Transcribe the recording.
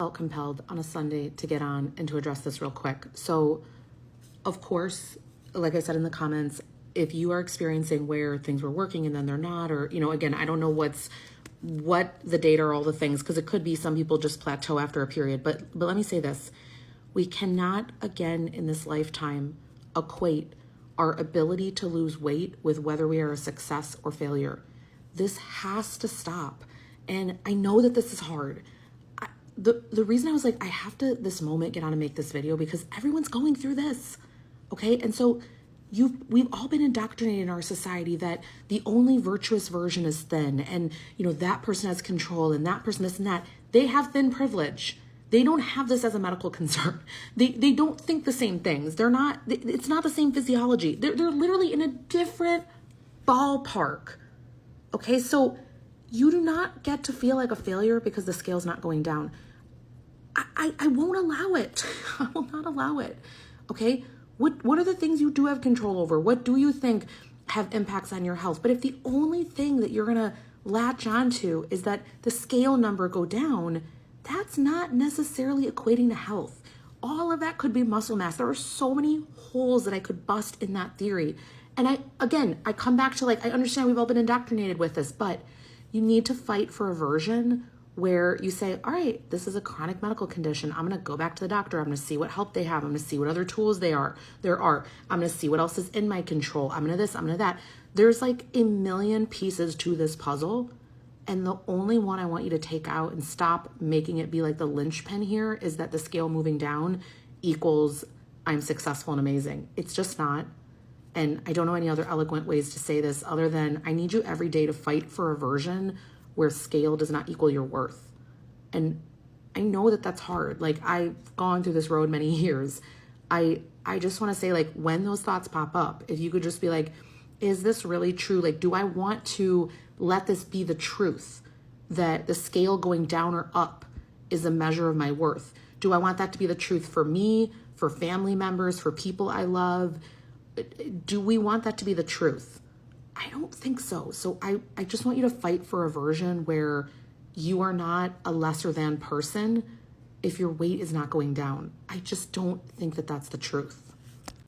Felt compelled on a Sunday to get on and to address this real quick. So, of course, like I said in the comments, if you are experiencing where things were working and then they're not, or, again, I don't know what the data or all the things, because it could be some people just plateau after a period. But let me say this. We cannot, again, in this lifetime, equate our ability to lose weight with whether we are a success or failure. This has to stop. And I know that this is hard. The reason I was like, I have to this moment get on and make this video because everyone's going through this. Okay. And so we've all been indoctrinated in our society that the only virtuous version is thin, and that person has control and that person this and that. They have thin privilege. They don't have this as a medical concern. They don't think the same things. It's not the same physiology. They're literally in a different ballpark. Okay. So you do not get to feel like a failure because the scale's not going down. I won't allow it. I will not allow it. Okay. What are the things you do have control over? What do you think have impacts on your health? But if the only thing that you're going to latch onto is that the scale number go down, that's not necessarily equating to health. All of that could be muscle mass. There are so many holes that I could bust in that theory. And I come back to I understand we've all been indoctrinated with this, but you need to fight for a version where you say, all right, this is a chronic medical condition. I'm going to go back to the doctor. I'm going to see what help they have. I'm going to see what other tools there are. I'm going to see what else is in my control. I'm going to this, I'm going to that. There's a million pieces to this puzzle. And the only one I want you to take out and stop making it be like the linchpin here is that the scale moving down equals I'm successful and amazing. It's just not. And I don't know any other eloquent ways to say this other than I need you every day to fight for a version where scale does not equal your worth. And I know that that's hard. I've gone through this road many years. I just want to say when those thoughts pop up, if you could just be is this really true? Do I want to let this be the truth that the scale going down or up is a measure of my worth? Do I want that to be the truth for me, for family members, for people I love? Do we want that to be the truth? I don't think so. So I just want you to fight for a version where you are not a lesser than person if your weight is not going down. I just don't think that that's the truth.